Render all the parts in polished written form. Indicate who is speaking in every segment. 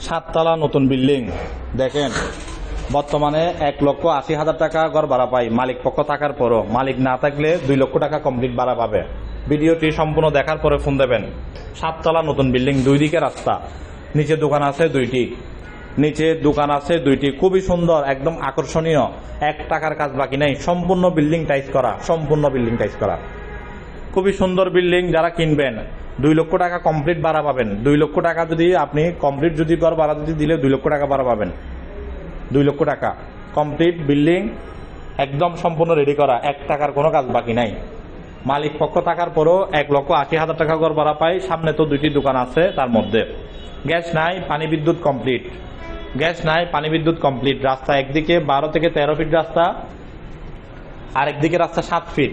Speaker 1: সাততলা নতুন বিল্ডিং দেখেন, বর্তমানে 1,80,000 টাকা ঘর ভাড়া পাই মালিক পক্ষ থাকার পরও। মালিক না থাকলে 2 লক্ষ টাকা কমপ্লিট ভাড়া পাবে। ভিডিওটি সম্পূর্ণ দেখার পরে ফোন দেবেন। সাততলা নতুন বিল্ডিং, 2 দিকে রাস্তা, নিচে দোকান আছে 2টি, নিচে দোকান আছে 2টি, খুবই সুন্দর, একদম আকর্ষণীয়, 1 টাকার কাজ বাকি নাই, সম্পূর্ণ বিল্ডিং টাইস করা, সম্পূর্ণ বিল্ডিং টাইস করা, খুবই সুন্দর বিল্ডিং। যারা কিনবেন 2 লক্ষ টাকা কমপ্লিট ভাড়া পাবেন। 2 লক্ষ টাকা যদি আপনি কমপ্লিট যদি ঘর ভাড়া যদি দিলে 2 লক্ষ টাকা ভাড়া পাবেন। 2 লক্ষ টাকা কমপ্লিট বিল্ডিং, একদম সম্পূর্ণ রেডি করা, 1 টাকার কোনো কাজ বাকি নাই। মালিক পক্ষ থাকার পরও 1,80,000 টাকা ঘর ভাড়া পাই। সামনে তো 2টি দোকান আছে, তার মধ্যে গ্যাস নাই, পানি বিদ্যুৎ কমপ্লিট, গ্যাস নাই, পানি বিদ্যুৎ কমপ্লিট। রাস্তা একদিকে 12 থেকে 13 ফিট রাস্তা, আর একদিকে রাস্তা 7 ফিট।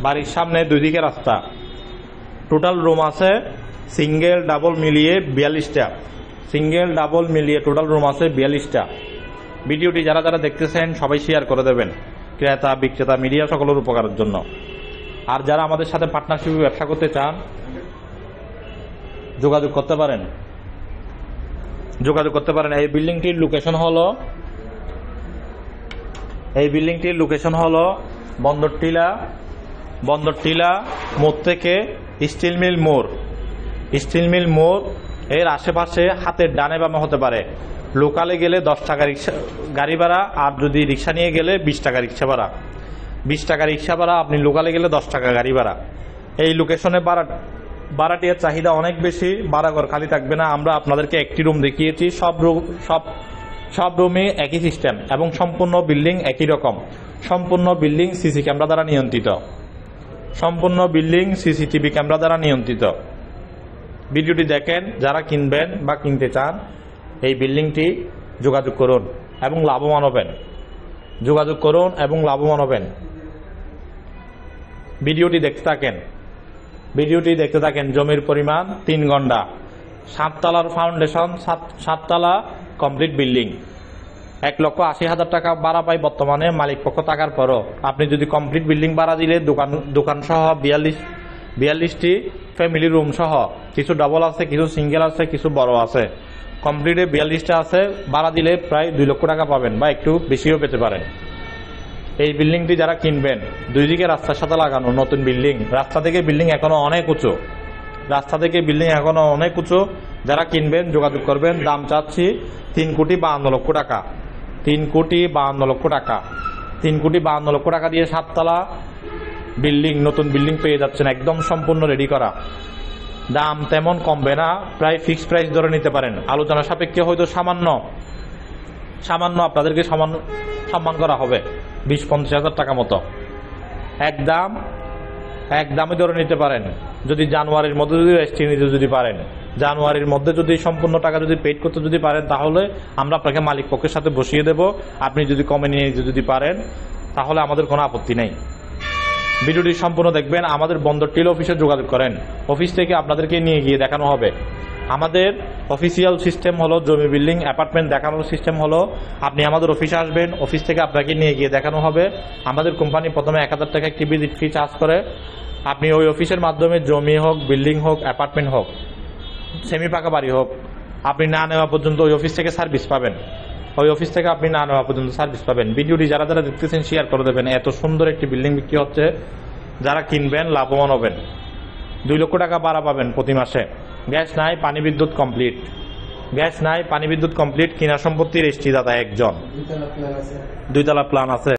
Speaker 1: বাড়ির সামনে 2 দিকে রাস্তা। টোটাল রুম আছে সিঙ্গেল ডাবল মিলিয়ে 42টা, সিঙ্গেল ডাবল মিলিয়ে টোটাল রুম আছে 42টা। ভিডিওটি যারা যারা দেখতেছেন সবাই শেয়ার করে দেবেন, ক্রেতা বিক্রেতা মিডিয়া সকলের উপকারের জন্য। আর যারা আমাদের সাথে পার্টনারশিপে ব্যবসা করতে চান যোগাযোগ করতে পারেন, যোগাযোগ করতে পারেন। এই বিল্ডিংটির লোকেশন হলো বন্দরটিলা মোড় থেকে স্টিল মিল মোড় এর আশেপাশে হাতের ডানে বামে হতে পারে। লোকালে গেলে 10 টাকা রিক্সা গাড়ি ভাড়া, আর যদি রিক্সা নিয়ে গেলে 20 টাকা রিক্সা ভাড়া। 20 টাকা রিক্সা ভাড়া, আপনি লোকালে গেলে 10 টাকা গাড়ি ভাড়া। এই লোকেশনে ভাড়াটির চাহিদা অনেক বেশি, ভাড়াঘর খালি থাকবে না। আমরা আপনাদেরকে একটি রুম দেখিয়েছি, সব রুমে একই সিস্টেম এবং সম্পূর্ণ বিল্ডিং একই রকম। সম্পূর্ণ বিল্ডিং সিসি ক্যামেরা দ্বারা নিয়ন্ত্রিত, সম্পূর্ণ বিল্ডিং সিসিটিভি ক্যামেরা দ্বারা নিয়ন্ত্রিত। ভিডিওটি দেখেন, যারা কিনবেন বা কিনতে চান এই বিল্ডিংটি যোগাযোগ করুন এবং লাভবান হবেন, যোগাযোগ করুন এবং লাভবান হবেন। ভিডিওটি দেখতে থাকেন। জমির পরিমাণ 3 ঘন্টা, 7 তলার ফাউন্ডেশন, 7 তলা কমপ্লিট বিল্ডিং। 1,80,000 টাকা ভাড়া পাই বর্তমানে মালিক পক্ষ থাকার পরও। আপনি যদি কমপ্লিট বিল্ডিং ভাড়া দিলে দোকান সহ 42টি ফ্যামিলি রুম সহ, কিছু ডাবল আছে, কিছু সিঙ্গেল আছে, কিছু বড় আছে, কমপ্লিটে 42টা আছে। ভাড়া দিলে প্রায় 2 লক্ষ টাকা পাবেন বা একটু বেশিও পেতে পারেন। এই বিল্ডিংটি যারা কিনবেন, 2 দিকে রাস্তার সাথে লাগানো নতুন বিল্ডিং। রাস্তা থেকে বিল্ডিং এখনো অনেক উঁচু, যারা কিনবেন যোগাযোগ করবেন। দাম চাচ্ছি 3,52 লক্ষ টাকা, 3,52 লক্ষ টাকা, 3,52 লক্ষ টাকা দিয়ে 7 তলা বিল্ডিং, নতুন বিল্ডিং পেয়ে যাচ্ছেন, একদম সম্পূর্ণ রেডি করা। দাম তেমন কমবে না, প্রায় ফিক্সড প্রাইস ধরে নিতে পারেন। আলোচনা সাপেক্ষে হয়তো সামান্য আপনাদেরকে সম্মান করা হবে, 20-25 টাকা মতো। একদমে ধরে নিতে পারেন। যদি জানুয়ারির মধ্যে যদি রেজিস্ট্রি নিতে যদি পারেন, জানুয়ারির মধ্যে যদি সম্পূর্ণ টাকা যদি পেড করতে যদি পারেন, তাহলে আমরা আপনাকে মালিক পক্ষের সাথে বসিয়ে দেব। আপনি যদি কমে নিয়ে যদি পারেন, তাহলে আমাদের কোনো আপত্তি নেই। ভিডিওটি সম্পূর্ণ দেখবেন। আমাদের বন্দরটিলা অফিসে যোগাযোগ করেন, অফিস থেকে আপনাদেরকে নিয়ে গিয়ে দেখানো হবে। আমাদের অফিসিয়াল সিস্টেম হলো জমি বিল্ডিং অ্যাপার্টমেন্ট দেখানোর সিস্টেম হলো, আপনি আমাদের অফিসে আসবেন, অফিস থেকে আপনাকে নিয়ে গিয়ে দেখানো হবে। আমাদের কোম্পানি প্রথমে 1000 টাকা একটি ভিজিট ফি চার্জ করে। আপনি ওই অফিসের মাধ্যমে জমি হোক, বিল্ডিং হোক, অ্যাপার্টমেন্ট হোক, সেমি পাকা বাড়ি হোক, আপনি না নেওয়া পর্যন্ত ওই অফিস থেকে সার্ভিস পাবেন। ভিডিওটি যারা যারা দেখতেছেন শেয়ার করে দেবেন। এত সুন্দর একটি বিল্ডিং বিক্রি হচ্ছে, যারা কিনবেন লাভবান হবেন। 2 লক্ষ টাকা ভাড়া পাবেন প্রতি মাসে। গ্যাস নাই, পানি বিদ্যুৎ কমপ্লিট, কিনা সম্পত্তির রেজিস্ট্রিদাতা একজন, 2 তলা প্ল্যান আছে।